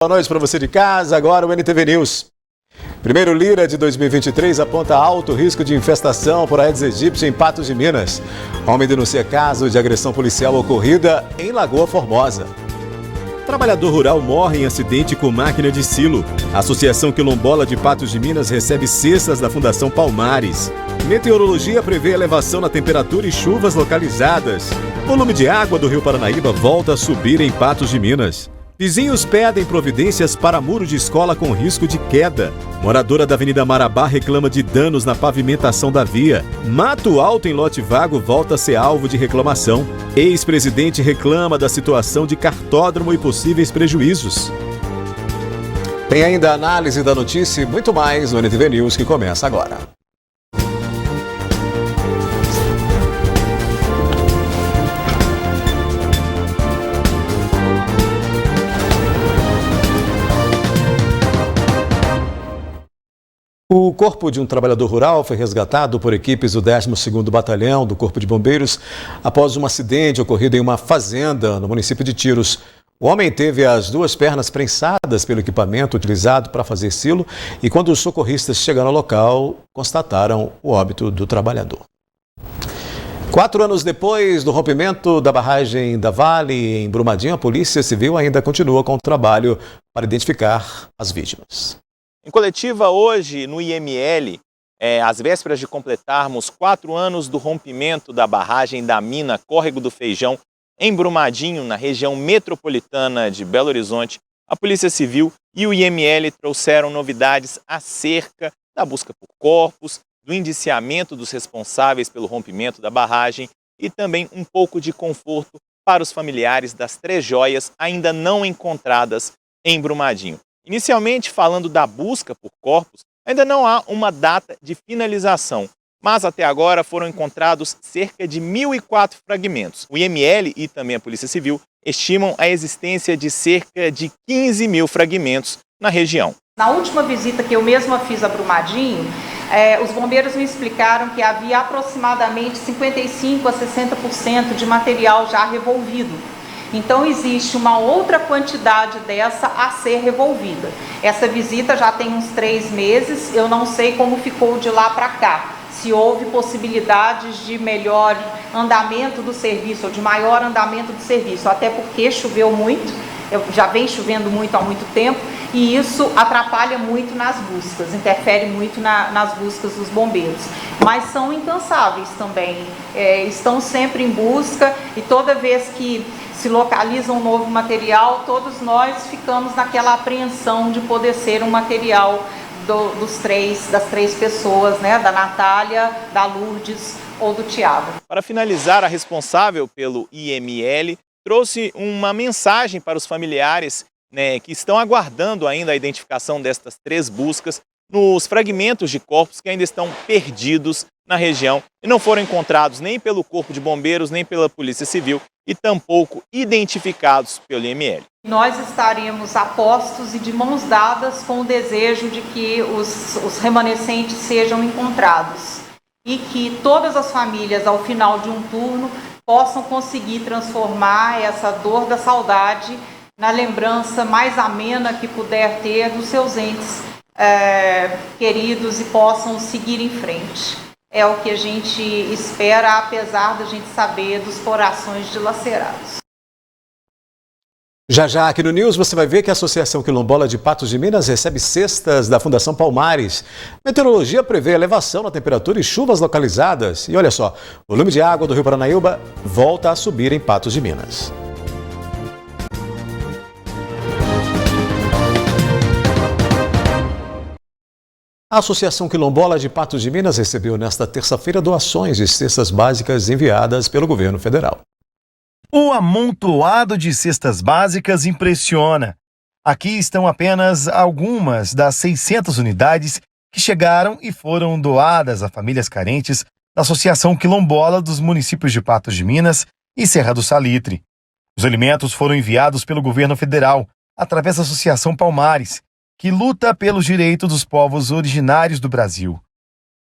Boa noite para você de casa, agora o NTV News. Primeiro Lira de 2023 aponta alto risco de infestação por Aedes aegypti em Patos de Minas. Homem denuncia caso de agressão policial ocorrida em Lagoa Formosa. Trabalhador rural morre em acidente com máquina de silo. A Associação Quilombola de Patos de Minas recebe cestas da Fundação Palmares. Meteorologia prevê elevação na temperatura e chuvas localizadas. Volume de água do Rio Paranaíba volta a subir em Patos de Minas. Vizinhos pedem providências para muro de escola com risco de queda. Moradora da Avenida Marabá reclama de danos na pavimentação da via. Mato alto em lote vago volta a ser alvo de reclamação. Ex-presidente reclama da situação de cartódromo e possíveis prejuízos. Tem ainda a análise da notícia e muito mais no NTV News, que começa agora. O corpo de um trabalhador rural foi resgatado por equipes do 12º Batalhão do Corpo de Bombeiros após um acidente ocorrido em uma fazenda no município de Tiros. O homem teve as duas pernas prensadas pelo equipamento utilizado para fazer silo e quando os socorristas chegaram ao local, constataram o óbito do trabalhador. 4 anos depois do rompimento da barragem da Vale em Brumadinho, a Polícia Civil ainda continua com o trabalho para identificar as vítimas. Em coletiva hoje no IML, às vésperas de completarmos 4 anos do rompimento da barragem da mina Córrego do Feijão, em Brumadinho, na região metropolitana de Belo Horizonte, a Polícia Civil e o IML trouxeram novidades acerca da busca por corpos, do indiciamento dos responsáveis pelo rompimento da barragem e também um pouco de conforto para os familiares das 3 joias ainda não encontradas em Brumadinho. Inicialmente, falando da busca por corpos, ainda não há uma data de finalização, mas até agora foram encontrados cerca de 1.004 fragmentos. O IML e também a Polícia Civil estimam a existência de cerca de 15.000 fragmentos na região. Na última visita que eu mesma fiz a Brumadinho, os bombeiros me explicaram que havia aproximadamente 55% a 60% de material já revolvido. Então existe uma outra quantidade dessa a ser revolvida. Essa visita já tem uns 3 meses, eu não sei como ficou de lá para cá. Se houve possibilidades de melhor andamento do serviço, ou de maior andamento do serviço, até porque choveu muito, já vem chovendo muito há muito tempo, e isso atrapalha muito nas buscas, interfere muito nas buscas dos bombeiros. Mas são incansáveis também, estão sempre em busca e toda vez que se localiza um novo material, todos nós ficamos naquela apreensão de poder ser um material das 3 pessoas, né? Da Natália, da Lourdes ou do Tiago. Para finalizar, a responsável pelo IML trouxe uma mensagem para os familiares, né, que estão aguardando ainda a identificação destas 3 buscas nos fragmentos de corpos que ainda estão perdidos na região e não foram encontrados nem pelo Corpo de Bombeiros, nem pela Polícia Civil e tampouco identificados pelo IML. Nós estaremos a postos e de mãos dadas com o desejo de que os remanescentes sejam encontrados e que todas as famílias, ao final de um turno, possam conseguir transformar essa dor da saudade na lembrança mais amena que puder ter dos seus entes queridos e possam seguir em frente. É o que a gente espera, apesar da gente saber dos corações dilacerados. Já aqui no News você vai ver que a Associação Quilombola de Patos de Minas recebe cestas da Fundação Palmares. Meteorologia prevê elevação na temperatura e chuvas localizadas. E olha só, o volume de água do Rio Paranaíba volta a subir em Patos de Minas. A Associação Quilombola de Patos de Minas recebeu nesta terça-feira doações de cestas básicas enviadas pelo governo federal. O amontoado de cestas básicas impressiona. Aqui estão apenas algumas das 600 unidades que chegaram e foram doadas a famílias carentes da Associação Quilombola dos municípios de Patos de Minas e Serra do Salitre. Os alimentos foram enviados pelo governo federal através da Associação Palmares, que luta pelos direitos dos povos originários do Brasil.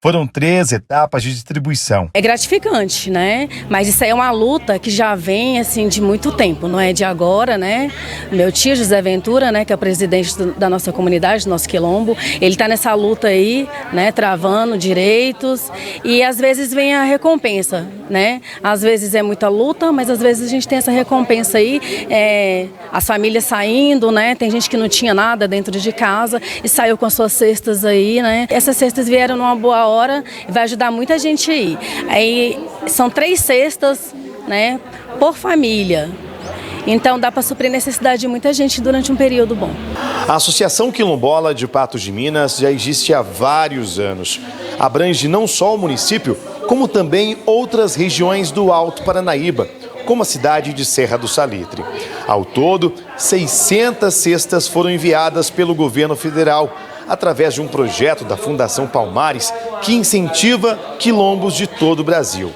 Foram 3 etapas de distribuição. É gratificante, né? Mas isso aí é uma luta que já vem, assim, de muito tempo, não é de agora, né? Meu tio, José Ventura, né, que é o presidente da nossa comunidade, do nosso quilombo, ele está nessa luta aí, né, travando direitos, e às vezes vem a recompensa, né? Às vezes é muita luta, mas às vezes a gente tem essa recompensa aí, as famílias saindo, né? Tem gente que não tinha nada dentro de casa e saiu com as suas cestas aí, né? Essas cestas vieram numa boa hora e vai ajudar muita gente aí. Aí são 3 cestas, né, por família. Então dá para suprir a necessidade de muita gente durante um período bom. A Associação Quilombola de Patos de Minas já existe há vários anos. Abrange não só o município, como também outras regiões do Alto Paranaíba, como a cidade de Serra do Salitre. Ao todo, 600 cestas foram enviadas pelo governo federal, através de um projeto da Fundação Palmares que incentiva quilombos de todo o Brasil.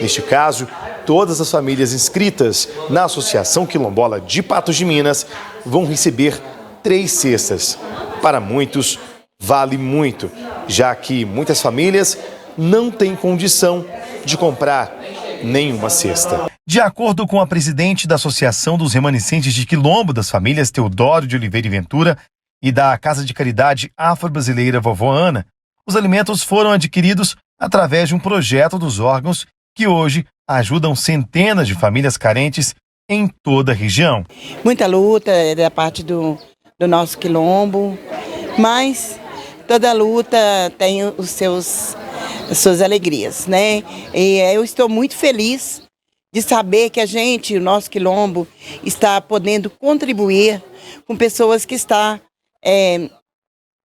Neste caso, todas as famílias inscritas na Associação Quilombola de Patos de Minas vão receber 3 cestas. Para muitos, vale muito, já que muitas famílias não têm condição de comprar nenhuma cesta. De acordo com a presidente da Associação dos Remanescentes de Quilombo das Famílias, Teodoro de Oliveira e Ventura, e da Casa de Caridade Afro-Brasileira Vovó Ana, os alimentos foram adquiridos através de um projeto dos órgãos que hoje ajudam centenas de famílias carentes em toda a região. Muita luta da parte do nosso quilombo, mas toda luta tem as suas alegrias, né? E eu estou muito feliz de saber que o nosso quilombo, está podendo contribuir com pessoas que estão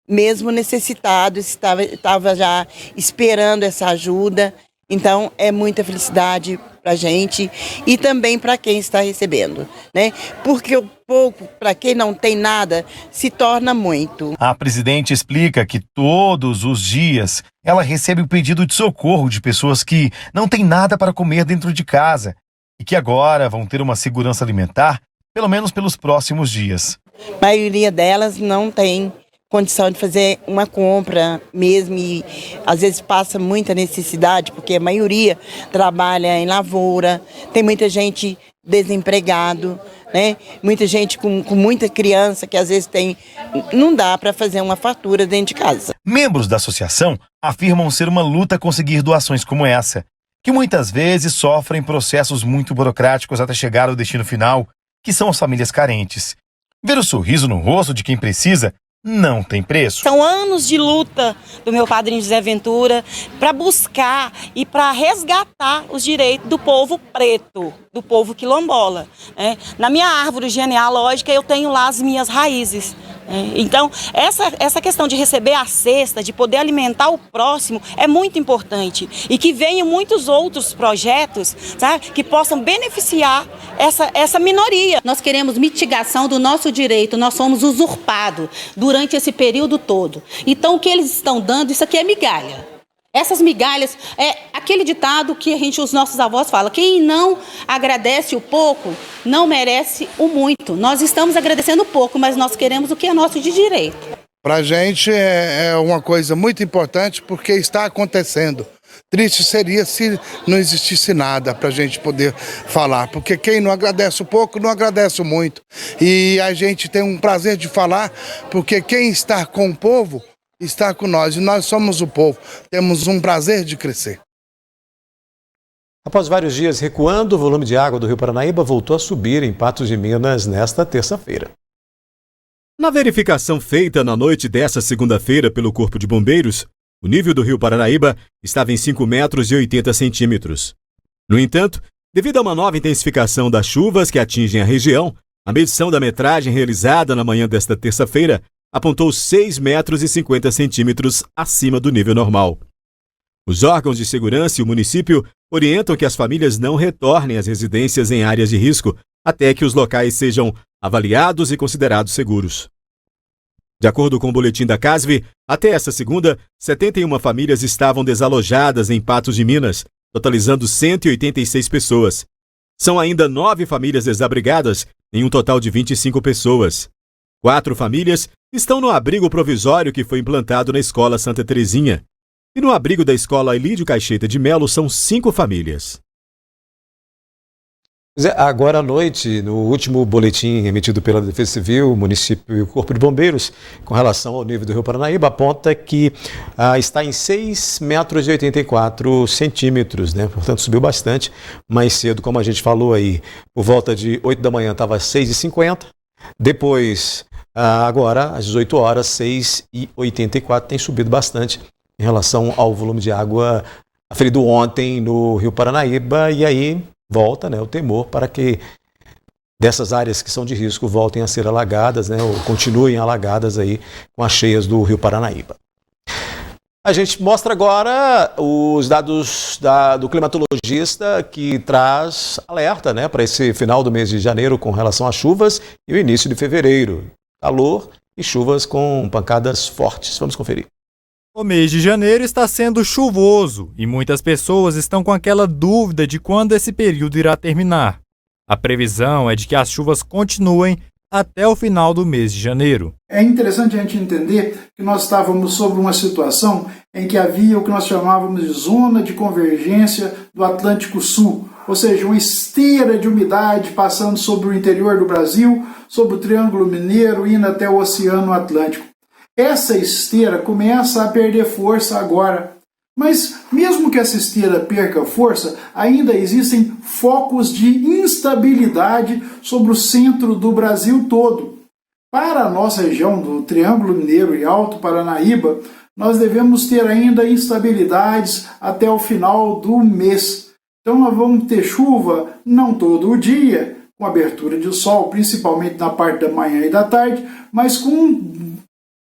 mesmo necessitados, estava já esperando essa ajuda. Então é muita felicidade para a gente e também para quem está recebendo, né? Porque o pouco, para quem não tem nada, se torna muito. A presidente explica que todos os dias ela recebe o pedido de socorro de pessoas que não têm nada para comer dentro de casa e que agora vão ter uma segurança alimentar, pelo menos pelos próximos dias. A maioria delas não tem condição de fazer uma compra mesmo e às vezes passa muita necessidade, porque a maioria trabalha em lavoura, tem muita gente desempregado, né? Muita gente com muita criança que às vezes não dá para fazer uma fatura dentro de casa. Membros da associação afirmam ser uma luta conseguir doações como essa, que muitas vezes sofrem processos muito burocráticos até chegar ao destino final, que são as famílias carentes. Ver o sorriso no rosto de quem precisa não tem preço. São anos de luta do meu padrinho José Ventura para buscar e para resgatar os direitos do povo preto, do povo quilombola. Na minha árvore genealógica eu tenho lá as minhas raízes. Então, essa questão de receber a cesta, de poder alimentar o próximo, é muito importante. E que venham muitos outros projetos, sabe, que possam beneficiar essa minoria. Nós queremos mitigação do nosso direito, nós somos usurpados durante esse período todo. Então, o que eles estão dando, isso aqui é migalha. Essas migalhas, é aquele ditado que os nossos avós falam, quem não agradece o pouco, não merece o muito. Nós estamos agradecendo o pouco, mas nós queremos o que é nosso de direito. Para a gente é uma coisa muito importante porque está acontecendo. Triste seria se não existisse nada para a gente poder falar, porque quem não agradece o pouco, não agradece o muito. E a gente tem um prazer de falar, porque quem está com o povo está com nós, e nós somos o povo, temos um prazer de crescer. Após vários dias recuando, o volume de água do Rio Paranaíba voltou a subir em Patos de Minas nesta terça-feira. Na verificação feita na noite desta segunda-feira pelo Corpo de Bombeiros, o nível do Rio Paranaíba estava em 5,80 metros. No entanto, devido a uma nova intensificação das chuvas que atingem a região, a medição da metragem realizada na manhã desta terça-feira apontou 6,50 metros acima do nível normal. Os órgãos de segurança e o município orientam que as famílias não retornem às residências em áreas de risco até que os locais sejam avaliados e considerados seguros. De acordo com o boletim da CASV, até esta segunda, 71 famílias estavam desalojadas em Patos de Minas, totalizando 186 pessoas. São ainda 9 famílias desabrigadas, em um total de 25 pessoas. 4 famílias estão no abrigo provisório que foi implantado na Escola Santa Terezinha. E no abrigo da escola Elídio Caixeta de Melo são 5 famílias. Agora à noite, no último boletim emitido pela Defesa Civil, o município e o Corpo de Bombeiros, com relação ao nível do Rio Paranaíba, aponta que está em 6,84 metros, né? Portanto, subiu bastante. Mais cedo, como a gente falou aí, por volta de 8 da manhã estava 6,50. Depois, agora, às 18 horas, 6,84, tem subido bastante em relação ao volume de água aferido ontem no Rio Paranaíba, e aí volta, né, o temor para que dessas áreas que são de risco voltem a ser alagadas, né, ou continuem alagadas aí com as cheias do Rio Paranaíba. A gente mostra agora os dados do climatologista, que traz alerta, né, para esse final do mês de janeiro com relação às chuvas e o início de fevereiro. Calor e chuvas com pancadas fortes. Vamos conferir. O mês de janeiro está sendo chuvoso e muitas pessoas estão com aquela dúvida de quando esse período irá terminar. A previsão é de que as chuvas continuem até o final do mês de janeiro. É interessante a gente entender que nós estávamos sobre uma situação em que havia o que nós chamávamos de zona de convergência do Atlântico Sul, ou seja, uma esteira de umidade passando sobre o interior do Brasil, sobre o Triângulo Mineiro, indo até o Oceano Atlântico. Essa esteira começa a perder força agora. Mas mesmo que essa esteira perca força, ainda existem focos de instabilidade sobre o centro do Brasil todo. Para a nossa região do Triângulo Mineiro e Alto Paranaíba, nós devemos ter ainda instabilidades até o final do mês. Então nós vamos ter chuva não todo o dia, com abertura de sol, principalmente na parte da manhã e da tarde, mas com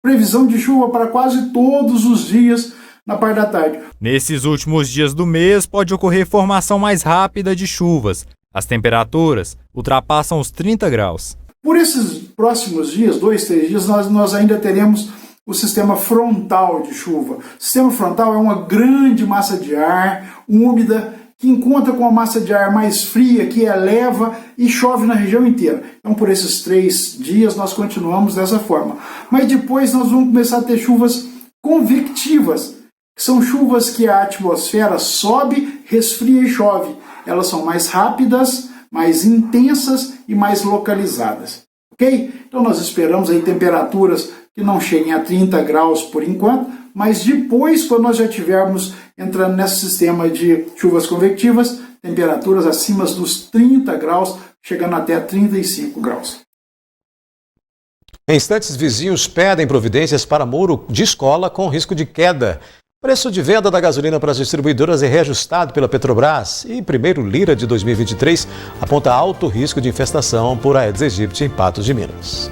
previsão de chuva para quase todos os dias na parte da tarde. Nesses últimos dias do mês pode ocorrer formação mais rápida de chuvas. As temperaturas ultrapassam os 30 graus. Por esses próximos dias, 2, 3 dias, nós ainda teremos o sistema frontal de chuva. O sistema frontal é uma grande massa de ar úmida que encontra com a massa de ar mais fria, que eleva e chove na região inteira. Então, por esses 3 dias, nós continuamos dessa forma. Mas depois nós vamos começar a ter chuvas convectivas, que são chuvas que a atmosfera sobe, resfria e chove. Elas são mais rápidas, mais intensas e mais localizadas. Ok? Então, nós esperamos aí temperaturas que não cheguem a 30 graus por enquanto, mas depois, quando nós já estivermos entrando nesse sistema de chuvas convectivas, temperaturas acima dos 30 graus, chegando até 35 graus. Em instantes, vizinhos pedem providências para muro de escola com risco de queda. Preço de venda da gasolina para as distribuidoras é reajustado pela Petrobras e primeiro Lira de 2023 aponta alto risco de infestação por Aedes aegypti em Patos de Minas.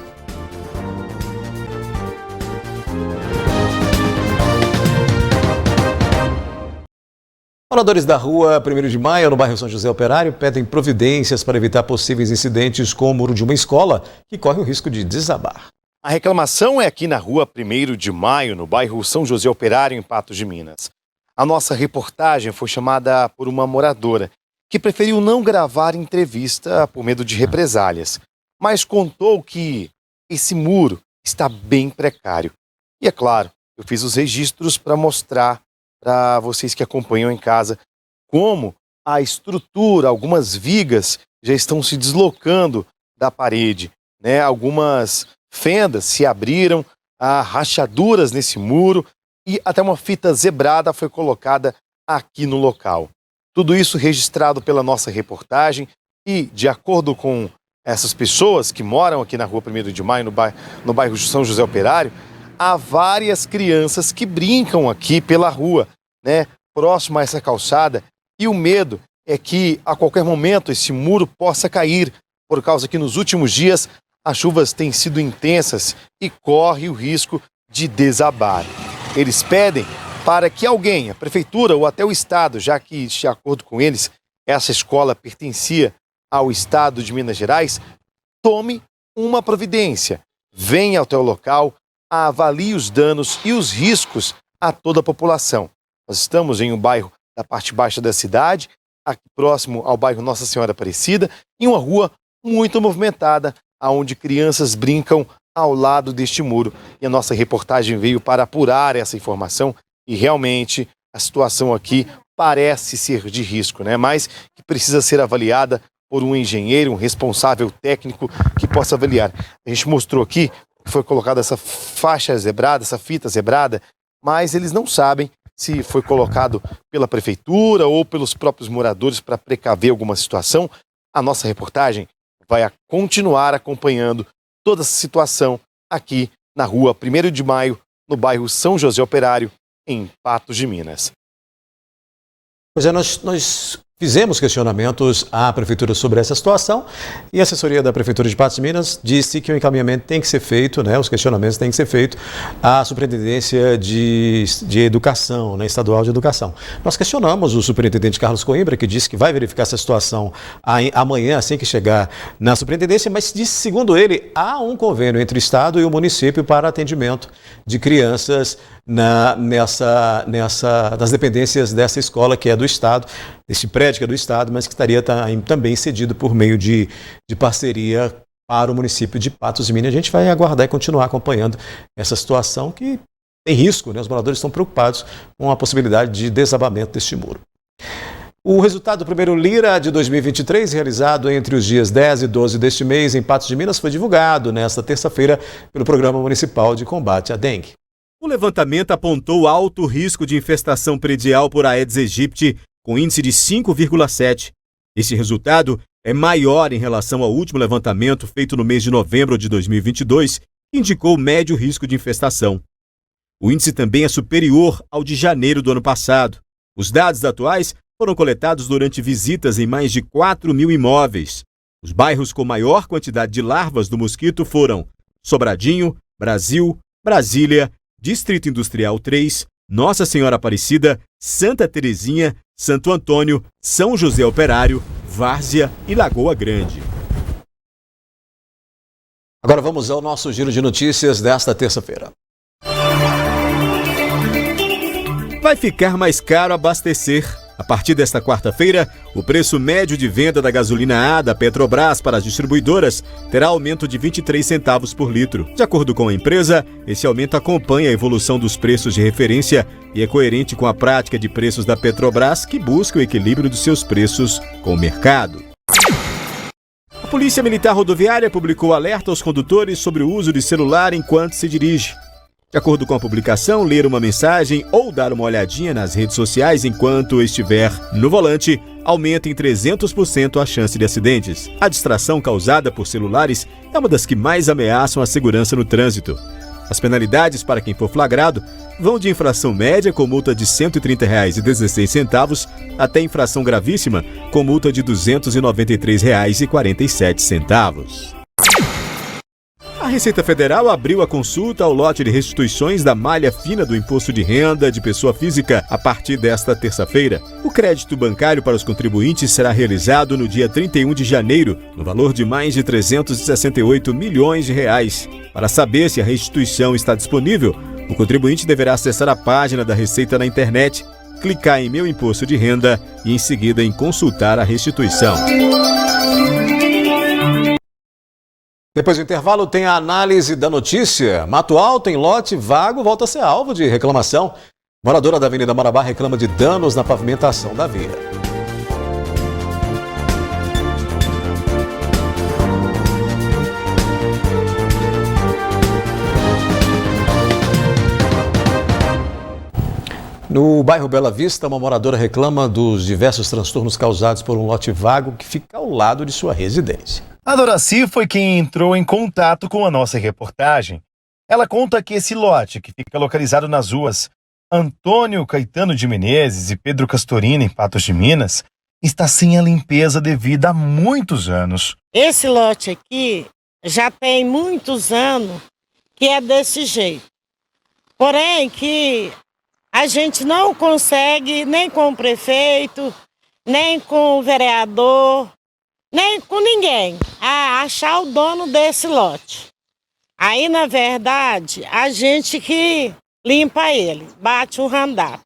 Moradores da rua 1º de Maio, no bairro São José Operário, pedem providências para evitar possíveis incidentes com o muro de uma escola que corre o risco de desabar. A reclamação é aqui na rua 1º de Maio, no bairro São José Operário, em Patos de Minas. A nossa reportagem foi chamada por uma moradora que preferiu não gravar entrevista por medo de represálias, mas contou que esse muro está bem precário. E é claro, eu fiz os registros para mostrar para vocês que acompanham em casa como a estrutura, algumas vigas já estão se deslocando da parede, né? Algumas fendas se abriram, há rachaduras nesse muro e até uma fita zebrada foi colocada aqui no local. Tudo isso registrado pela nossa reportagem e, de acordo com essas pessoas que moram aqui na rua 1º de Maio, no bairro São José Operário, há várias crianças que brincam aqui pela rua, né, próximo a essa calçada, e o medo é que a qualquer momento esse muro possa cair, por causa que nos últimos dias as chuvas têm sido intensas e corre o risco de desabar. Eles pedem para que alguém, a prefeitura ou até o estado, já que, de acordo com eles, essa escola pertencia ao estado de Minas Gerais, tome uma providência, venha até o local, avalie os danos e os riscos a toda a população. Nós estamos em um bairro da parte baixa da cidade, aqui próximo ao bairro Nossa Senhora Aparecida, em uma rua muito movimentada, onde crianças brincam ao lado deste muro. E a nossa reportagem veio para apurar essa informação e realmente a situação aqui parece ser de risco, né? Mas que precisa ser avaliada por um engenheiro, um responsável técnico que possa avaliar. A gente mostrou aqui que foi colocada essa faixa zebrada, essa fita zebrada, mas eles não sabem se foi colocado pela prefeitura ou pelos próprios moradores para precaver alguma situação. A nossa reportagem vai continuar acompanhando toda essa situação aqui na rua 1º de Maio, no bairro São José Operário, em Patos de Minas. Pois é, nós fizemos questionamentos à Prefeitura sobre essa situação e a assessoria da Prefeitura de Patos de Minas disse que o encaminhamento tem que ser feito, né, os questionamentos têm que ser feitos à Superintendência de Educação, né, Estadual de Educação. Nós questionamos o Superintendente Carlos Coimbra, que disse que vai verificar essa situação amanhã, assim que chegar na Superintendência, mas disse, segundo ele, há um convênio entre o Estado e o município para atendimento de crianças nas dependências dessa escola que é do Estado, desse prédio que é do Estado, mas que estaria também cedido por meio de parceria para o município de Patos de Minas. A gente vai aguardar e continuar acompanhando essa situação que tem risco, né? Os moradores estão preocupados com a possibilidade de desabamento deste muro. O resultado do primeiro Lira de 2023, realizado entre os dias 10 e 12 deste mês em Patos de Minas, foi divulgado nesta terça-feira pelo Programa Municipal de Combate à Dengue. O levantamento apontou alto risco de infestação predial por Aedes aegypti, com índice de 5,7. Esse resultado é maior em relação ao último levantamento feito no mês de novembro de 2022, que indicou médio risco de infestação. O índice também é superior ao de janeiro do ano passado. Os dados atuais foram coletados durante visitas em mais de 4.000 imóveis. Os bairros com maior quantidade de larvas do mosquito foram Sobradinho, Brasil, Brasília, Distrito Industrial 3, Nossa Senhora Aparecida, Santa Terezinha, Santo Antônio, São José Operário, Várzea e Lagoa Grande. Agora vamos ao nosso giro de notícias desta terça-feira. Vai ficar mais caro abastecer. A partir desta quarta-feira, o preço médio de venda da gasolina A da Petrobras para as distribuidoras terá aumento de 23 centavos por litro. De acordo com a empresa, esse aumento acompanha a evolução dos preços de referência e é coerente com a prática de preços da Petrobras, que busca o equilíbrio dos seus preços com o mercado. A Polícia Militar Rodoviária publicou alerta aos condutores sobre o uso de celular enquanto se dirige. De acordo com a publicação, ler uma mensagem ou dar uma olhadinha nas redes sociais enquanto estiver no volante aumenta em 300% a chance de acidentes. A distração causada por celulares é uma das que mais ameaçam a segurança no trânsito. As penalidades para quem for flagrado vão de infração média com multa de R$ 130,16 até infração gravíssima com multa de R$ 293,47. A Receita Federal abriu a consulta ao lote de restituições da malha fina do imposto de renda de pessoa física a partir desta terça-feira. O crédito bancário para os contribuintes será realizado no dia 31 de janeiro, no valor de mais de 368 milhões de reais. Para saber se a restituição está disponível, o contribuinte deverá acessar a página da Receita na internet, clicar em Meu Imposto de Renda e em seguida em Consultar a restituição. Depois do intervalo tem a análise da notícia. Mato Alto em lote vago volta a ser alvo de reclamação. Moradora da Avenida Marabá reclama de danos na pavimentação da via. No bairro Bela Vista, uma moradora reclama dos diversos transtornos causados por um lote vago que fica ao lado de sua residência. A Doraci foi quem entrou em contato com a nossa reportagem. Ela conta que esse lote, que fica localizado nas ruas Antônio Caetano de Menezes e Pedro Castorina, em Patos de Minas, está sem a limpeza devida há muitos anos. Esse lote aqui já tem muitos anos que é desse jeito. Porém, que a gente não consegue, nem com o prefeito, nem com o vereador, nem com ninguém, achar o dono desse lote. Aí, na verdade, a gente que limpa ele, bate um randap.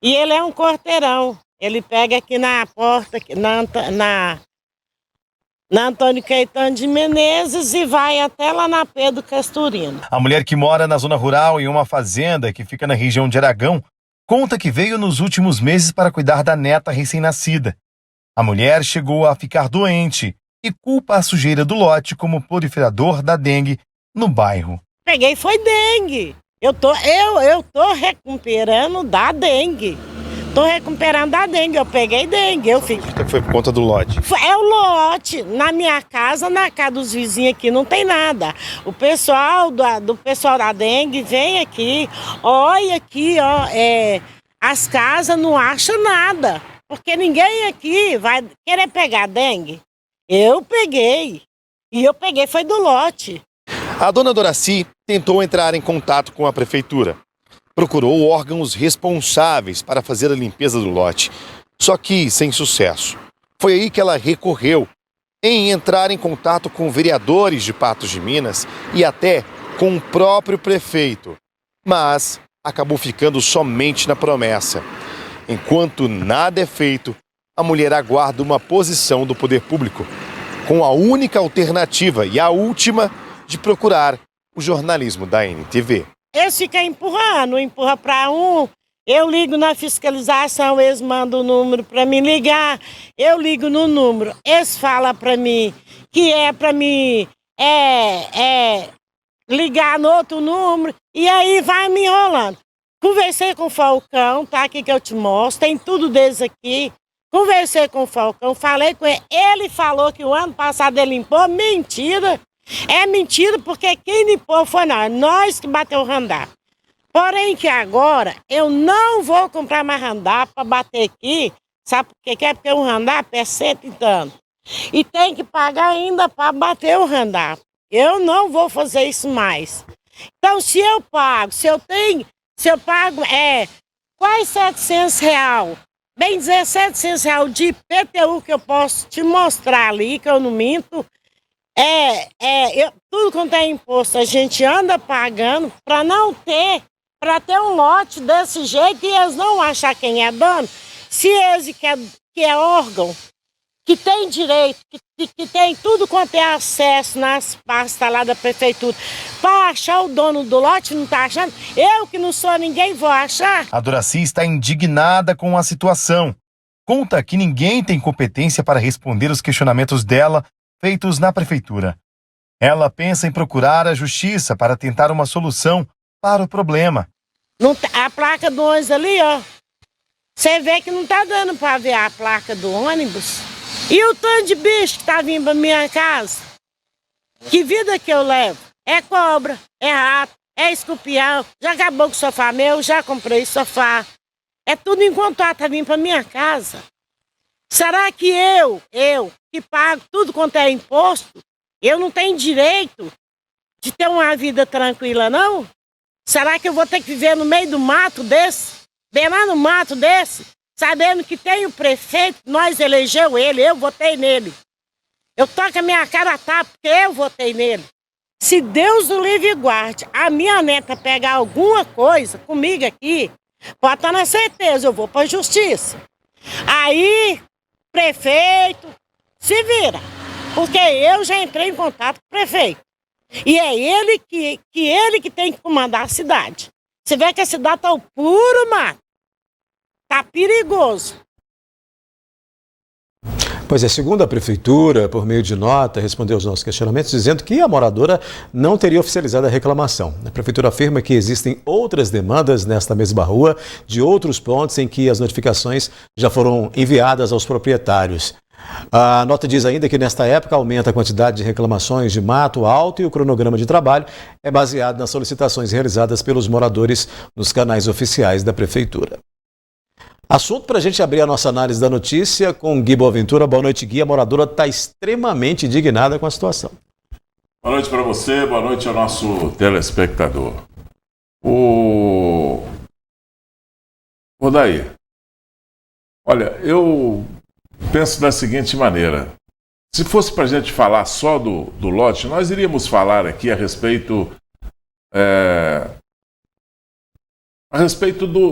E ele é um quarteirão. Ele pega aqui na porta, na Antônio Caetano de Menezes e vai até lá na Pedro Castorina. A mulher que mora na zona rural em uma fazenda que fica na região de Aragão conta que veio nos últimos meses para cuidar da neta recém-nascida. A mulher chegou a ficar doente e culpa a sujeira do lote como proliferador da dengue no bairro. Peguei foi dengue. Eu tô recuperando da dengue. Tô recuperando da dengue. Eu peguei dengue. Foi por conta do lote? É o lote. Na minha casa, na casa dos vizinhos aqui, não tem nada. O pessoal do pessoal da dengue vem aqui, olha aqui, ó, as casas não acham nada. Porque ninguém aqui vai querer pegar dengue. Eu peguei. E eu peguei foi do lote. A dona Doraci tentou entrar em contato com a prefeitura. Procurou órgãos responsáveis para fazer a limpeza do lote, só que sem sucesso. Foi aí que ela recorreu em entrar em contato com vereadores de Patos de Minas e até com o próprio prefeito, mas acabou ficando somente na promessa. Enquanto nada é feito, a mulher aguarda uma posição do poder público, com a única alternativa e a última de procurar o jornalismo da NTV. Eles ficam empurra para um, eu ligo na fiscalização, eles mandam o número para mim ligar, eu ligo no número, eles falam para mim que é para mim ligar no outro número, e aí vai me enrolando. Conversei com o Falcão, tá aqui que eu te mostro, tem tudo deles aqui. Conversei com o Falcão, falei com ele, ele falou que o ano passado ele limpou, mentira. É mentira, porque quem limpou foi nós que bateu o randar. Porém que agora eu não vou comprar mais randar para bater aqui, sabe por quê? Porque o randar é 100 e tanto. E tem que pagar ainda para bater o randar. Eu não vou fazer isso mais. Então se eu pago quase R$700, bem dizer R$700 de IPTU que eu posso te mostrar ali, que eu não minto. Tudo quanto é imposto a gente anda pagando para ter um lote desse jeito e eles não achar quem é dono. Se eles que é órgão, que tem direito, que tem tudo quanto é acesso nas pastas lá da prefeitura, para achar o dono do lote, não está achando? Eu que não sou ninguém vou achar? A Doraci está indignada com a situação. Conta que ninguém tem competência para responder os questionamentos dela feitos na prefeitura. Ela pensa em procurar a justiça para tentar uma solução para o problema. A placa do ônibus ali, ó. Você vê que não tá dando para ver a placa do ônibus. E o tanto de bicho que tá vindo pra minha casa? Que vida que eu levo? É cobra, é rato, é escorpião. Já acabou com o sofá meu, já comprei sofá. É tudo enquanto tá vindo pra minha casa. Será que eu que pago tudo quanto é imposto, eu não tenho direito de ter uma vida tranquila, não? Será que eu vou ter que viver no meio do mato desse? Bem lá no mato desse? Sabendo que tem o prefeito, nós elegeu ele, eu votei nele. Eu tô com a minha cara a tapa porque eu votei nele. Se Deus o livre e guarde, a minha neta pegar alguma coisa comigo aqui, pode estar na certeza, eu vou pra justiça. Aí, prefeito, se vira, porque eu já entrei em contato com o prefeito. E é ele que tem que comandar a cidade. Você vê que a cidade tá o puro mato. Tá perigoso. Pois é, segundo a prefeitura, por meio de nota, respondeu aos nossos questionamentos, dizendo que a moradora não teria oficializado a reclamação. A prefeitura afirma que existem outras demandas nesta mesma rua, de outros pontos em que as notificações já foram enviadas aos proprietários. A nota diz ainda que nesta época aumenta a quantidade de reclamações de mato alto e o cronograma de trabalho é baseado nas solicitações realizadas pelos moradores nos canais oficiais da prefeitura. Assunto para a gente abrir a nossa análise da notícia com Gui Boaventura. Boa noite, Gui. A moradora está extremamente indignada com a situação. Boa noite para você, boa noite ao nosso telespectador. Odair, olha, eu penso da seguinte maneira. Se fosse para a gente falar só do lote, nós iríamos falar aqui a respeito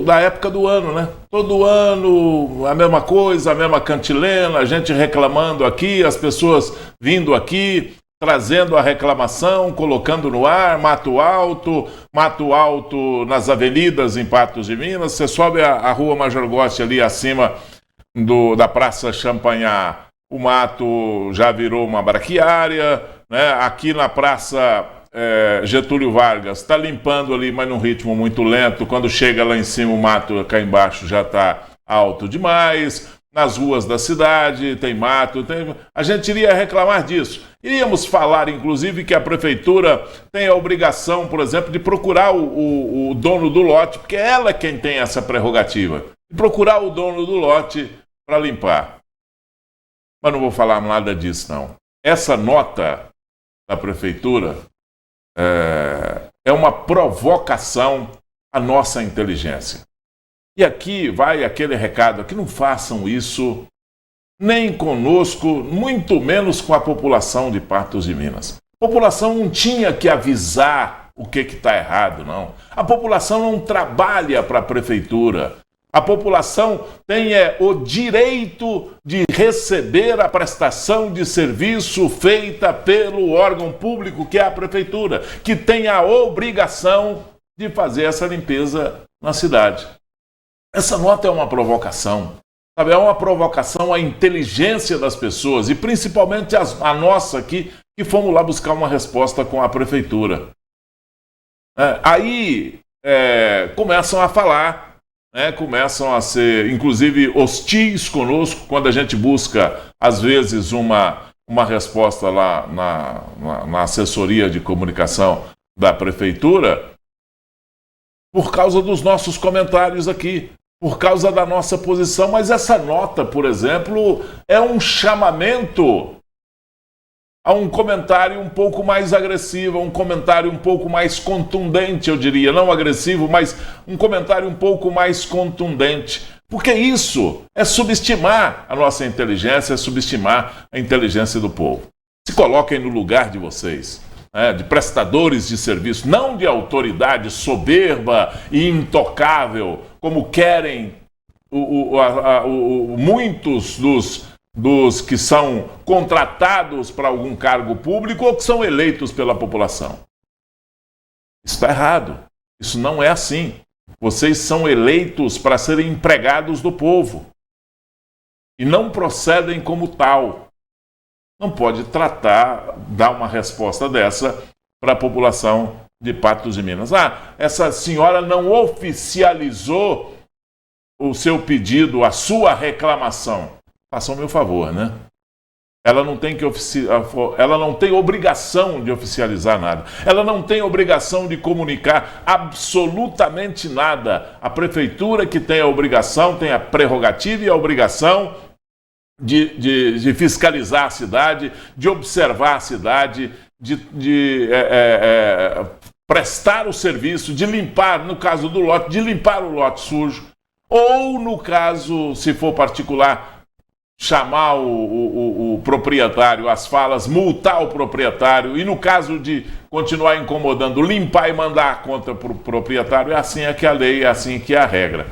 da época do ano, né? Todo ano, a mesma coisa, a mesma cantilena, a gente reclamando aqui, as pessoas vindo aqui, trazendo a reclamação, colocando no ar, mato alto nas avenidas em Patos de Minas. Você sobe a rua Major Gotti ali acima da Praça Champanhar, o mato já virou uma braquiária, né? Aqui na Praça Getúlio Vargas está limpando ali, mas num ritmo muito lento. Quando chega lá em cima, o mato cá embaixo já está alto demais. Nas ruas da cidade tem mato, a gente iria reclamar disso. Iríamos falar, inclusive, que a prefeitura tem a obrigação, por exemplo, de procurar o dono do lote, porque ela é quem tem essa prerrogativa, de procurar o dono do lote para limpar. Mas não vou falar nada disso, não. Essa nota da prefeitura é uma provocação à nossa inteligência. E aqui vai aquele recado, que não façam isso nem conosco, muito menos com a população de Patos de Minas. A população não tinha que avisar o que está errado, não. A população não trabalha para a prefeitura. A população tem o direito de receber a prestação de serviço feita pelo órgão público, que é a prefeitura, que tem a obrigação de fazer essa limpeza na cidade. Essa nota é uma provocação, sabe? É uma provocação à inteligência das pessoas, e principalmente a nossa aqui, que fomos lá buscar uma resposta com a prefeitura. Aí começam a falar, começam a ser, inclusive, hostis conosco, quando a gente busca, às vezes, uma resposta lá na assessoria de comunicação da prefeitura, por causa dos nossos comentários aqui, por causa da nossa posição. Mas essa nota, por exemplo, é um chamamento a um comentário um pouco mais agressivo, um comentário um pouco mais contundente, eu diria, não agressivo, mas um comentário um pouco mais contundente. Porque isso é subestimar a nossa inteligência, é subestimar a inteligência do povo. Se coloquem no lugar de vocês. De prestadores de serviço, não de autoridade soberba e intocável, como querem muitos dos que são contratados para algum cargo público ou que são eleitos pela população. Isso está errado. Isso não é assim. Vocês são eleitos para serem empregados do povo e não procedem como tal. Não pode dar uma resposta dessa para a população de Patos de Minas. Essa senhora não oficializou o seu pedido, a sua reclamação. Façam o meu favor, né? Ela não tem obrigação de oficializar nada. Ela não tem obrigação de comunicar absolutamente nada. A prefeitura que tem a obrigação, tem a prerrogativa e a obrigação de fiscalizar a cidade, de observar a cidade, de prestar o serviço, de limpar, no caso do lote, de limpar o lote sujo, ou no caso, se for particular, chamar o proprietário às falas, multar o proprietário, e no caso de continuar incomodando, limpar e mandar a conta para o proprietário. É assim que é a lei, é assim que é a regra.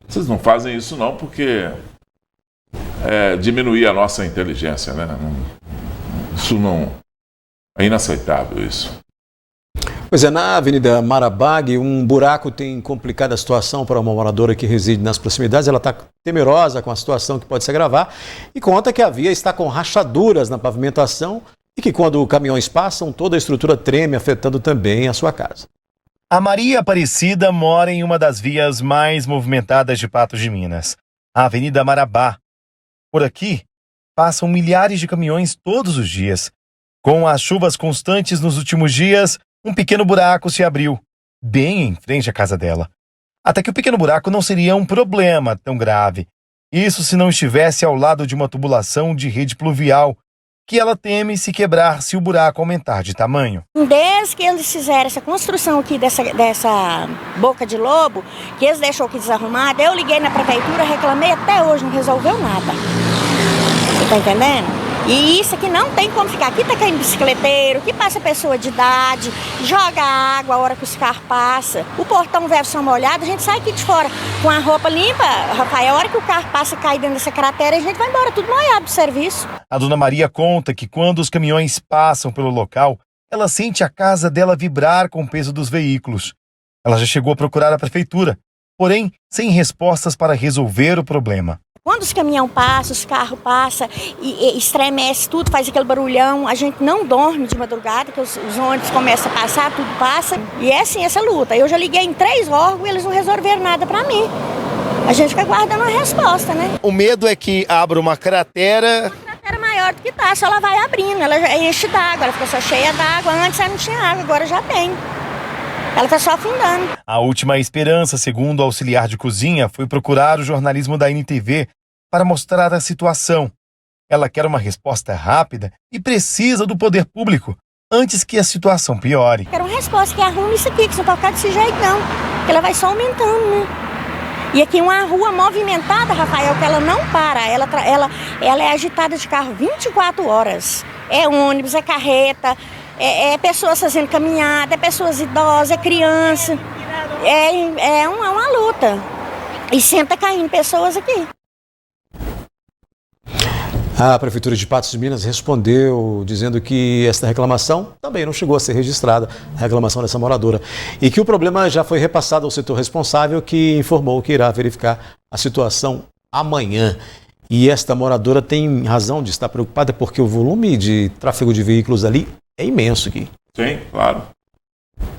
Vocês não fazem isso não, porque diminuir a nossa inteligência, né? Isso não é inaceitável, isso. Pois é, na Avenida Marabag, um buraco tem complicado a situação para uma moradora que reside nas proximidades. Ela está temerosa com a situação que pode se agravar e conta que a via está com rachaduras na pavimentação e que quando caminhões passam, toda a estrutura treme, afetando também a sua casa. A Maria Aparecida mora em uma das vias mais movimentadas de Patos de Minas, a Avenida Marabá. Por aqui, passam milhares de caminhões todos os dias. Com as chuvas constantes nos últimos dias, um pequeno buraco se abriu, bem em frente à casa dela. Até que o pequeno buraco não seria um problema tão grave. Isso se não estivesse ao lado de uma tubulação de rede pluvial, que ela teme se quebrar se o buraco aumentar de tamanho. Desde que eles fizeram essa construção aqui dessa boca de lobo, que eles deixou aqui desarrumada, eu liguei na prefeitura, reclamei, até hoje não resolveu nada. Você tá entendendo? E isso aqui não tem como ficar. Aqui tá caindo bicicleteiro, aqui passa pessoa de idade, joga água a hora que os carros passam. O portão versão molhada, a gente sai aqui de fora com a roupa limpa, Rafael. A hora que o carro passa e cai dentro dessa cratera, a gente vai embora tudo molhado do serviço. A dona Maria conta que quando os caminhões passam pelo local, ela sente a casa dela vibrar com o peso dos veículos. Ela já chegou a procurar a prefeitura, porém sem respostas para resolver o problema. Quando os caminhões passam, os carros passam e estremece tudo, faz aquele barulhão, a gente não dorme de madrugada, que os ônibus começam a passar, tudo passa. E é assim essa luta. Eu já liguei em 3 órgãos e eles não resolveram nada para mim. A gente fica aguardando uma resposta, né? O medo é que abra uma cratera... Era maior do que tá, só ela vai abrindo, ela enche d'água, ela fica só cheia d'água. Antes ela não tinha água, agora já tem. Ela tá só afundando. A última esperança, segundo o auxiliar de cozinha, foi procurar o jornalismo da NTV para mostrar a situação. Ela quer uma resposta rápida e precisa do poder público antes que a situação piore. Quero uma resposta que arrume isso aqui, que não pode ficar desse jeito não, porque ela vai só aumentando, né? E aqui uma rua movimentada, Rafael, que ela não para, ela é agitada de carro 24 horas. É ônibus, é carreta, é pessoas fazendo caminhada, é pessoas idosas, é criança. É uma luta. E sempre tá caindo pessoas aqui. A Prefeitura de Patos de Minas respondeu dizendo que esta reclamação também não chegou a ser registrada, a reclamação dessa moradora, e que o problema já foi repassado ao setor responsável, que informou que irá verificar a situação amanhã. E esta moradora tem razão de estar preocupada porque o volume de tráfego de veículos ali é imenso aqui. Sim, claro.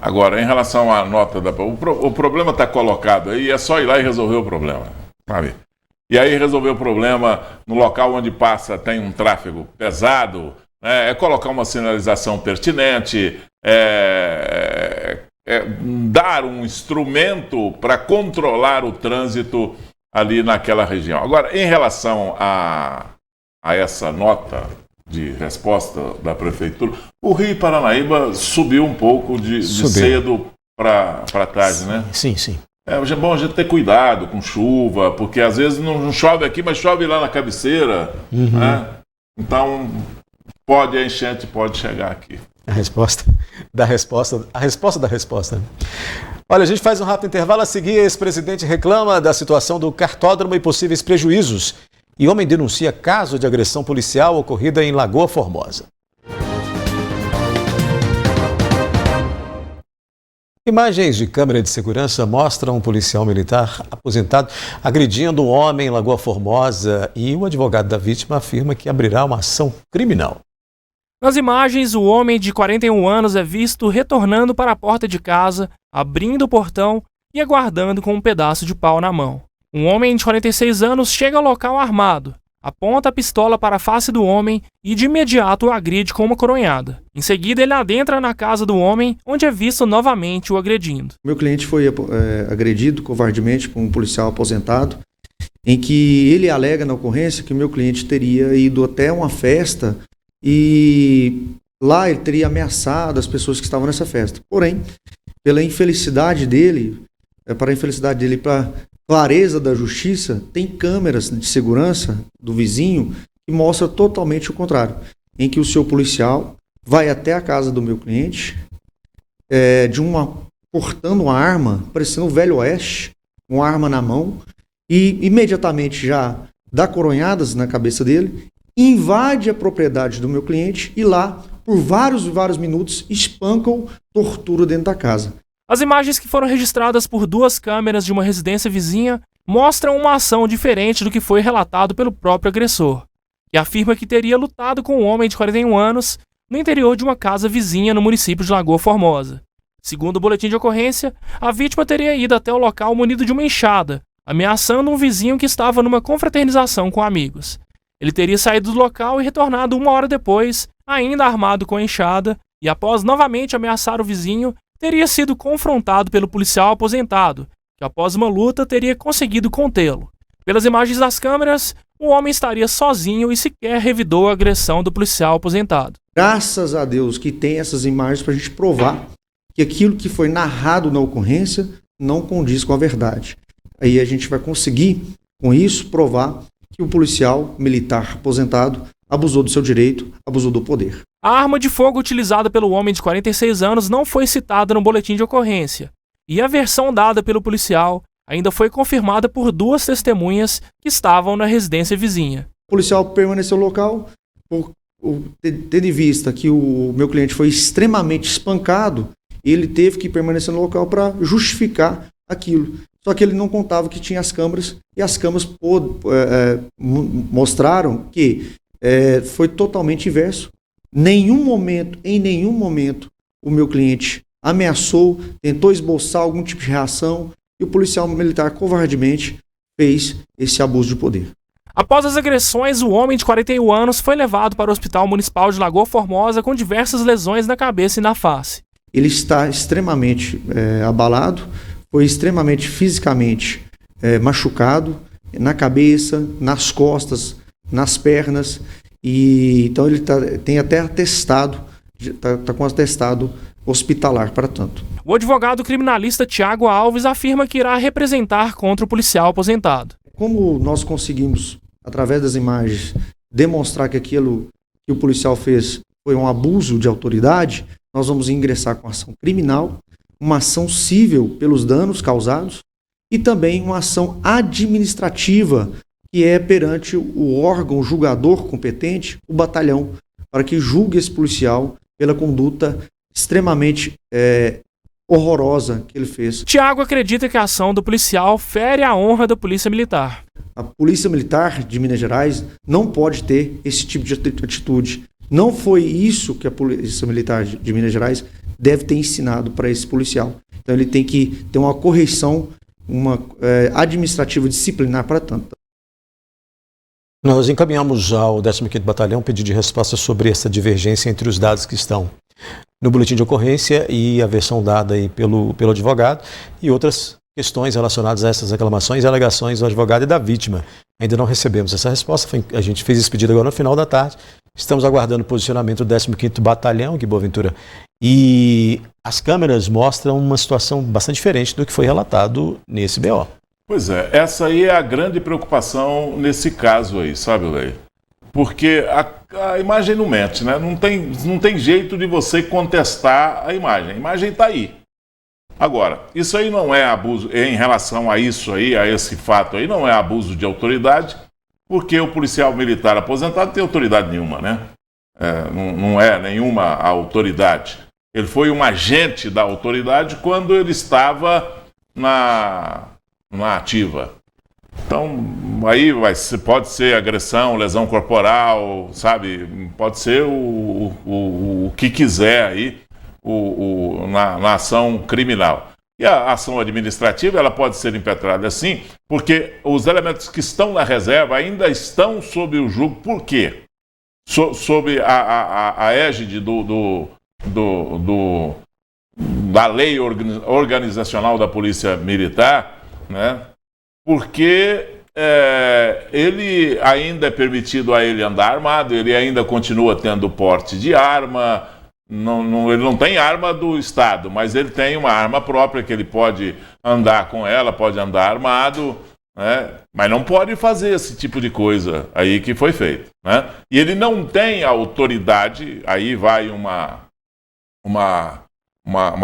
Agora, em relação à nota, o problema está colocado aí, é só ir lá e resolver o problema, sabe? E aí resolver o problema no local onde passa tem um tráfego pesado, né? É colocar uma sinalização pertinente, dar um instrumento para controlar o trânsito ali naquela região. Agora, em relação a essa nota de resposta da Prefeitura, o Rio Paranaíba subiu um pouco de cedo para tarde, né? Sim, sim. É bom a gente ter cuidado com chuva, porque às vezes não chove aqui, mas chove lá na cabeceira, né? Então, a enchente pode chegar aqui. A resposta da resposta. Olha, a gente faz um rápido intervalo. A seguir, o ex-presidente reclama da situação do cartódromo e possíveis prejuízos. E homem denuncia caso de agressão policial ocorrida em Lagoa Formosa. Imagens de câmera de segurança mostram um policial militar aposentado agredindo um homem em Lagoa Formosa, e o advogado da vítima afirma que abrirá uma ação criminal. Nas imagens, o homem de 41 anos é visto retornando para a porta de casa, abrindo o portão e aguardando com um pedaço de pau na mão. Um homem de 46 anos chega ao local armado, aponta a pistola para a face do homem e de imediato o agride com uma coronhada. Em seguida, ele adentra na casa do homem, onde é visto novamente o agredindo. Meu cliente foi agredido covardemente por um policial aposentado, em que ele alega na ocorrência que meu cliente teria ido até uma festa e lá ele teria ameaçado as pessoas que estavam nessa festa. Porém, pela infelicidade dele, para clareza da justiça, tem câmeras de segurança do vizinho que mostra totalmente o contrário, em que o seu policial vai até a casa do meu cliente, portando uma arma, parecendo o Velho Oeste, uma arma na mão, e imediatamente já dá coronhadas na cabeça dele, invade a propriedade do meu cliente e lá, por vários minutos, espancam, tortura dentro da casa. As imagens que foram registradas por 2 câmeras de uma residência vizinha mostram uma ação diferente do que foi relatado pelo próprio agressor, que afirma que teria lutado com um homem de 41 anos no interior de uma casa vizinha no município de Lagoa Formosa. Segundo o boletim de ocorrência, a vítima teria ido até o local munido de uma enxada, ameaçando um vizinho que estava numa confraternização com amigos. Ele teria saído do local e retornado 1 hora depois, ainda armado com a enxada, e após novamente ameaçar o vizinho, teria sido confrontado pelo policial aposentado, que após uma luta teria conseguido contê-lo. Pelas imagens das câmeras, o homem estaria sozinho e sequer revidou a agressão do policial aposentado. Graças a Deus que tem essas imagens para a gente provar que aquilo que foi narrado na ocorrência não condiz com a verdade. Aí a gente vai conseguir, com isso, provar que o policial militar aposentado abusou do seu direito, abusou do poder. A arma de fogo utilizada pelo homem de 46 anos não foi citada no boletim de ocorrência, e a versão dada pelo policial ainda foi confirmada por 2 testemunhas que estavam na residência vizinha. O policial permaneceu no local, tendo em vista que o meu cliente foi extremamente espancado, ele teve que permanecer no local para justificar aquilo. Só que ele não contava que tinha as câmeras, e as câmeras mostraram que foi totalmente inverso. Em nenhum momento, o meu cliente ameaçou, tentou esboçar algum tipo de reação, e o policial militar covardemente fez esse abuso de poder. Após as agressões, o homem de 41 anos foi levado para o Hospital Municipal de Lagoa Formosa com diversas lesões na cabeça e na face. Ele está extremamente abalado, foi extremamente fisicamente machucado na cabeça, nas costas, nas pernas, e então ele tem até atestado, está com atestado hospitalar para tanto. O advogado criminalista Tiago Alves afirma que irá representar contra o policial aposentado. Como nós conseguimos, através das imagens, demonstrar que aquilo que o policial fez foi um abuso de autoridade, nós vamos ingressar com ação criminal, uma ação civil pelos danos causados e também uma ação administrativa, que é perante o órgão julgador competente, o batalhão, para que julgue esse policial pela conduta extremamente horrorosa que ele fez. Tiago acredita que a ação do policial fere a honra da Polícia Militar. A Polícia Militar de Minas Gerais não pode ter esse tipo de atitude. Não foi isso que a Polícia Militar de Minas Gerais deve ter ensinado para esse policial. Então ele tem que ter uma correção, administrativa disciplinar para tanto. Nós encaminhamos ao 15º Batalhão um pedido de resposta sobre essa divergência entre os dados que estão no boletim de ocorrência e a versão dada aí pelo advogado e outras questões relacionadas a essas reclamações e alegações do advogado e da vítima. Ainda não recebemos essa resposta, a gente fez esse pedido agora no final da tarde. Estamos aguardando o posicionamento do 15º Batalhão, Gui Boaventura. E as câmeras mostram uma situação bastante diferente do que foi relatado nesse BO. Pois é, essa aí é a grande preocupação nesse caso aí, sabe, Lei? Porque a imagem não mente, né? Não tem jeito de você contestar a imagem está aí. Agora, isso aí não é abuso, em relação a isso aí, a esse fato aí, não é abuso de autoridade, porque o policial militar aposentado não tem autoridade nenhuma, né? Não é nenhuma autoridade. Ele foi um agente da autoridade quando ele estava na ativa. Então, aí pode ser agressão, lesão corporal, sabe? Pode ser o que quiser aí na ação criminal. E a ação administrativa, ela pode ser impetrada assim, porque os elementos que estão na reserva ainda estão sob o julgo. Por quê? Sob a égide da lei organizacional da Polícia Militar, né? Porque ele ainda é permitido a ele andar armado, ele ainda continua tendo porte de arma, ele não tem arma do Estado, mas ele tem uma arma própria que ele pode andar com ela, pode andar armado, né? Mas não pode fazer esse tipo de coisa aí que foi feito, né? E ele não tem autoridade, aí vai uma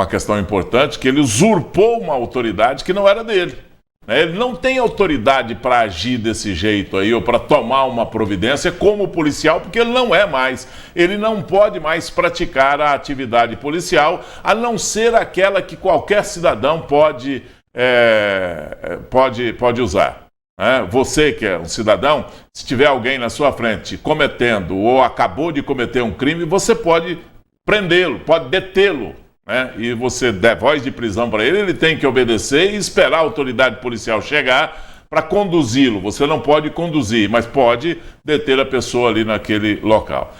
questão importante, que ele usurpou uma autoridade que não era dele. Ele não tem autoridade para agir desse jeito aí, ou para tomar uma providência como policial, porque ele não é mais. Ele não pode mais praticar a atividade policial, a não ser aquela que qualquer cidadão pode usar. Você que é um cidadão, se tiver alguém na sua frente cometendo ou acabou de cometer um crime, você pode prendê-lo, pode detê-lo. E você der voz de prisão para ele tem que obedecer e esperar a autoridade policial chegar para conduzi-lo. Você não pode conduzir, mas pode deter a pessoa ali naquele local.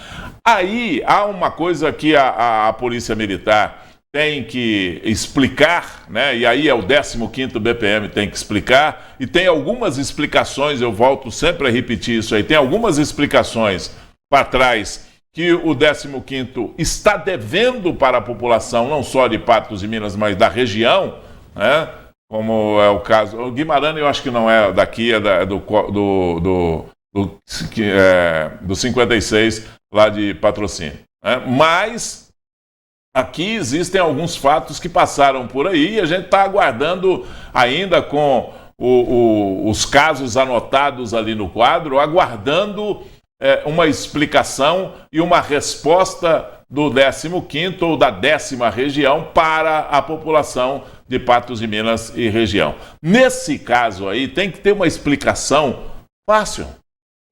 Aí há uma coisa que a Polícia Militar tem que explicar, né? E aí é o 15º BPM tem que explicar, e tem algumas explicações, eu volto sempre a repetir isso aí, tem algumas explicações para trás que o 15º está devendo para a população, não só de Patos de Minas, mas da região, né? Como é o caso. O Guimarães eu acho que não é daqui, é do do 56 lá de Patrocínio. Né? Mas aqui existem alguns fatos que passaram por aí e a gente está aguardando ainda com os casos anotados ali no quadro, aguardando uma explicação e uma resposta do 15º ou da 10ª região para a população de Patos de Minas e região. Nesse caso aí, tem que ter uma explicação fácil.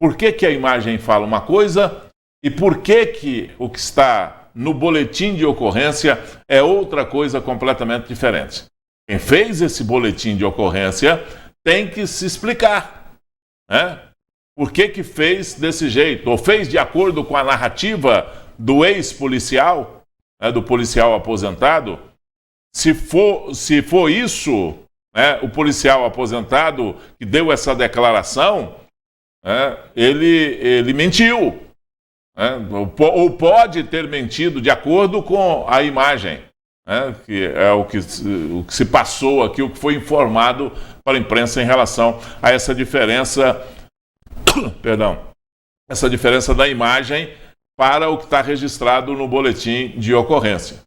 Por que que a imagem fala uma coisa e por que que o que está no boletim de ocorrência é outra coisa completamente diferente? Quem fez esse boletim de ocorrência tem que se explicar, né? Por que que fez desse jeito? Ou fez de acordo com a narrativa do ex-policial, né, do policial aposentado? Se for isso, né, o policial aposentado que deu essa declaração, né, ele mentiu. Né, ou pode ter mentido de acordo com a imagem, né, que é o que se passou aqui, o que foi informado para a imprensa em relação a essa diferença, essa diferença da imagem para o que está registrado no boletim de ocorrência.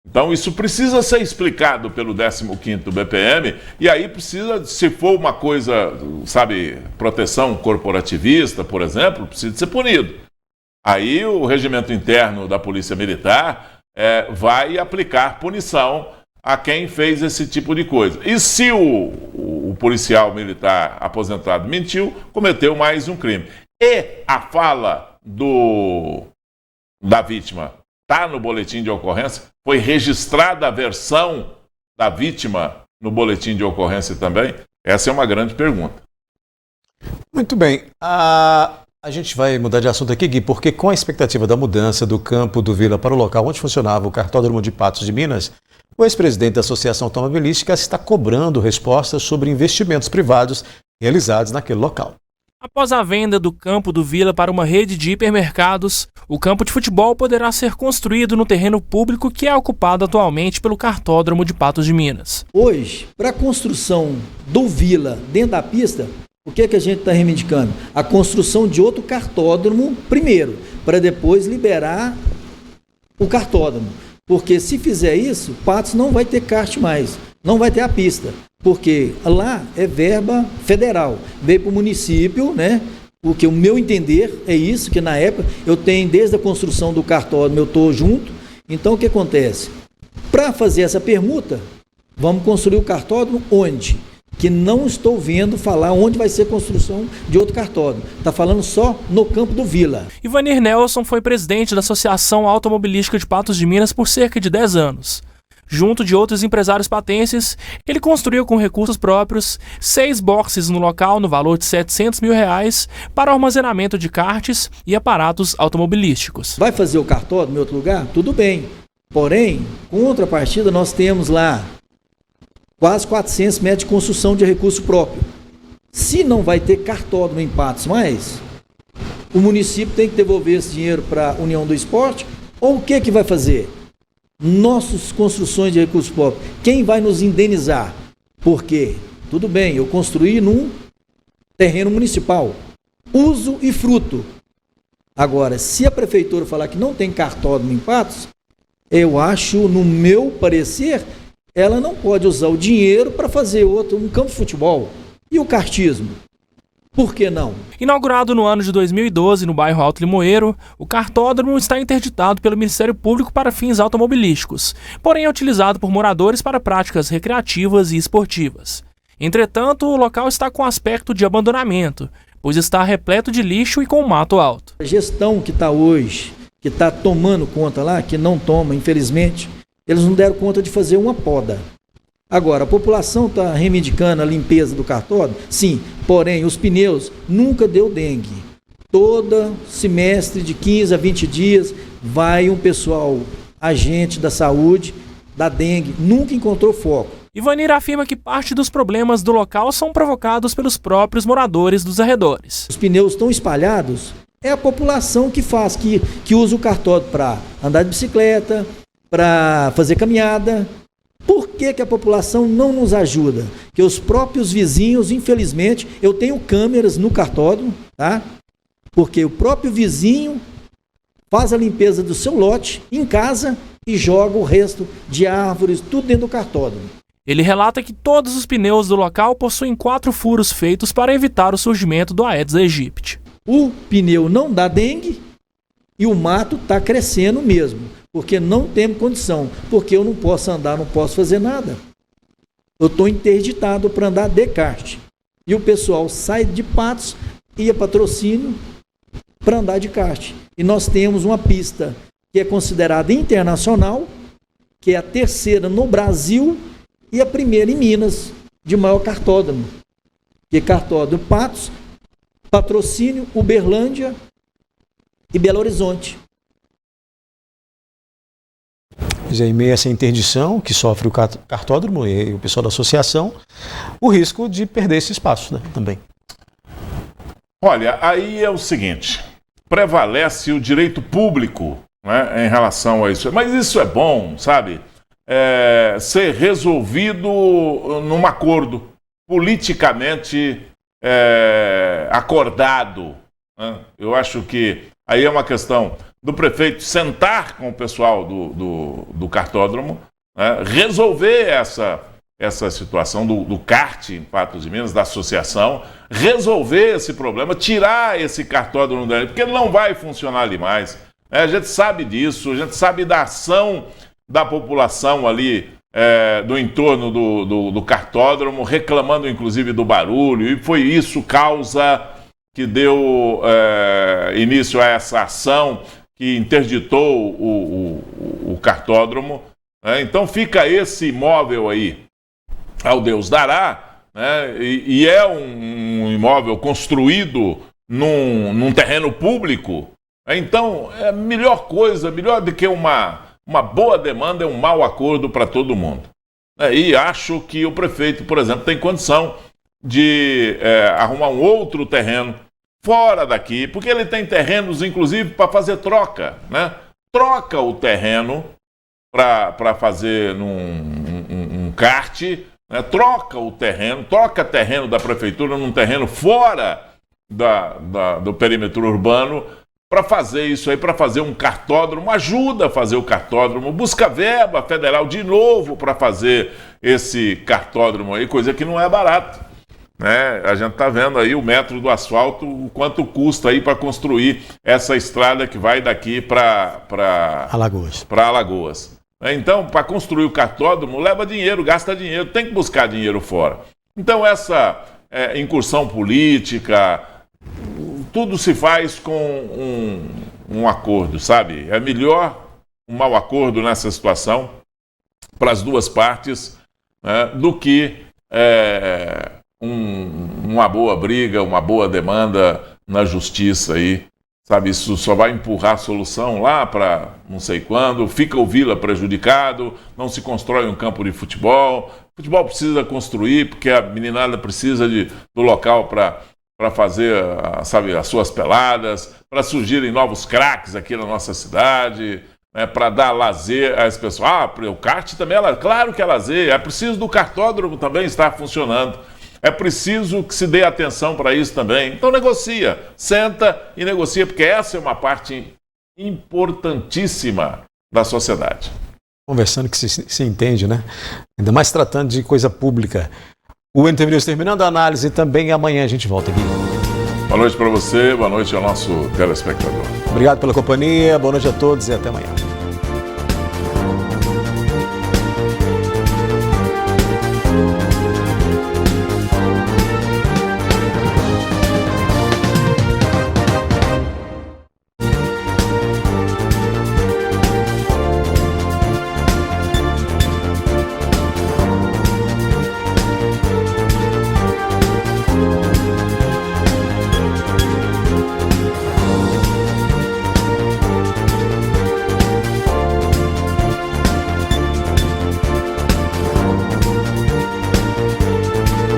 Então isso precisa ser explicado pelo 15º BPM e aí precisa, se for uma coisa, sabe, proteção corporativista, por exemplo, precisa ser punido. Aí o regimento interno da Polícia Militar vai aplicar punição a quem fez esse tipo de coisa. E se o policial militar aposentado mentiu, cometeu mais um crime. E a fala da vítima está no boletim de ocorrência? Foi registrada a versão da vítima no boletim de ocorrência também? Essa é uma grande pergunta. Muito bem. A gente vai mudar de assunto aqui, Gui, porque com a expectativa da mudança do campo do Vila para o local onde funcionava o cartódromo de Patos de Minas, o ex-presidente da Associação Automobilística está cobrando respostas sobre investimentos privados realizados naquele local. Após a venda do campo do Vila para uma rede de hipermercados, o campo de futebol poderá ser construído no terreno público que é ocupado atualmente pelo cartódromo de Patos de Minas. Hoje, para a construção do Vila dentro da pista, o que é que a gente está reivindicando? A construção de outro cartódromo primeiro, para depois liberar o cartódromo. Porque se fizer isso, Patos não vai ter kart mais, não vai ter a pista. Porque lá é verba federal, veio para o município, né? Porque o meu entender é isso, que na época eu tenho desde a construção do cartódromo, eu estou junto. Então o que acontece? Para fazer essa permuta, vamos construir o cartódromo onde? Que não estou vendo falar onde vai ser a construção de outro cartódromo. Está falando só no campo do Vila. Ivanir Nelson foi presidente da Associação Automobilística de Patos de Minas por cerca de 10 anos. Junto de outros empresários patenses, ele construiu com recursos próprios 6 boxes no local no valor de R$700 mil para armazenamento de karts e aparatos automobilísticos. Vai fazer o cartódromo em outro lugar? Tudo bem. Porém, contrapartida, nós temos lá quase 400 metros de construção de recurso próprio. Se não vai ter cartódromo em Patos mais, o município tem que devolver esse dinheiro para a União do Esporte, ou o que vai fazer? Nossas construções de recursos próprios, quem vai nos indenizar? Porque, tudo bem, eu construí num terreno municipal, uso e fruto. Agora, se a prefeitura falar que não tem cartódromo em Patos, eu acho, no meu parecer, ela não pode usar o dinheiro para fazer um campo de futebol. E o kartismo? Por que não? Inaugurado no ano de 2012 no bairro Alto Limoeiro, o cartódromo está interditado pelo Ministério Público para fins automobilísticos, porém é utilizado por moradores para práticas recreativas e esportivas. Entretanto, o local está com aspecto de abandonamento, pois está repleto de lixo e com mato alto. A gestão que está hoje, que está tomando conta lá, que não toma, infelizmente, eles não deram conta de fazer uma poda. Agora, a população está reivindicando a limpeza do cartódromo? Sim, porém, os pneus nunca deu dengue. Todo semestre, de 15 a 20 dias, vai um pessoal, agente da saúde, da dengue, nunca encontrou foco. Ivanir afirma que parte dos problemas do local são provocados pelos próprios moradores dos arredores. Os pneus estão espalhados, é a população que faz, que usa o cartódromo para andar de bicicleta, para fazer caminhada. Por que a população não nos ajuda? Que os próprios vizinhos, infelizmente, eu tenho câmeras no cartódromo, tá? Porque o próprio vizinho faz a limpeza do seu lote em casa e joga o resto de árvores, tudo dentro do cartódromo. Ele relata que todos os pneus do local possuem 4 furos feitos para evitar o surgimento do Aedes aegypti. O pneu não dá dengue e o mato está crescendo mesmo, porque não temos condição, porque eu não posso andar, não posso fazer nada. Eu estou interditado para andar de kart. E o pessoal sai de Patos, ia Patrocínio para andar de kart. E nós temos uma pista que é considerada internacional, que é a 3ª no Brasil e a 1ª em Minas, de maior cartódromo. Que é cartódromo Patos, Patrocínio, Uberlândia e Belo Horizonte. Em meio a essa interdição que sofre o cartódromo e o pessoal da associação, o risco de perder esse espaço, né, também. Olha, aí é o seguinte, prevalece o direito público, né, em relação a isso. Mas isso é bom, sabe? Ser resolvido num acordo politicamente acordado, né? Eu acho que aí é uma questão do prefeito sentar com o pessoal do cartódromo, né, resolver essa situação do kart em Patos de Minas, da associação, resolver esse problema, tirar esse cartódromo dali, porque ele não vai funcionar ali mais. A gente sabe disso, a gente sabe da ação da população ali do entorno do cartódromo, reclamando inclusive do barulho, e foi isso causa que deu início a essa ação que interditou o cartódromo, né? Então fica esse imóvel aí, ao Deus dará, né? E é um imóvel construído num terreno público. Então, é a melhor coisa, melhor do que uma boa demanda é um mau acordo para todo mundo. E acho que o prefeito, por exemplo, tem condição de arrumar um outro terreno fora daqui, porque ele tem terrenos, inclusive, para fazer troca, né? Troca o terreno para fazer um kart, né? Troca terreno da prefeitura num terreno fora do perímetro urbano, para fazer isso aí, para fazer um cartódromo, ajuda a fazer o cartódromo, busca verba federal de novo para fazer esse cartódromo aí, coisa que não é barato, né? A gente está vendo aí o metro do asfalto, o quanto custa aí para construir essa estrada que vai daqui para Alagoas. Então, para construir o cartódromo, leva dinheiro, gasta dinheiro, tem que buscar dinheiro fora. Então, essa incursão política, tudo se faz com um acordo, sabe? É melhor um mau acordo nessa situação para as duas partes, né, do que uma boa briga, uma boa demanda na justiça aí, sabe? Isso só vai empurrar a solução lá para não sei quando, fica o Vila prejudicado, não se constrói um campo de futebol. O futebol precisa construir, porque a meninada precisa do local para fazer, sabe, as suas peladas, para surgirem novos craques aqui na nossa cidade, né, para dar lazer às pessoas. O kart também claro que é lazer, é preciso do cartódromo também estar funcionando. É preciso que se dê atenção para isso também. Então negocia, senta e negocia, porque essa é uma parte importantíssima da sociedade. Conversando que se entende, né? Ainda mais tratando de coisa pública. O NTV News terminando a análise também, amanhã a gente volta aqui. Boa noite para você, boa noite ao nosso telespectador. Obrigado pela companhia, boa noite a todos e até amanhã.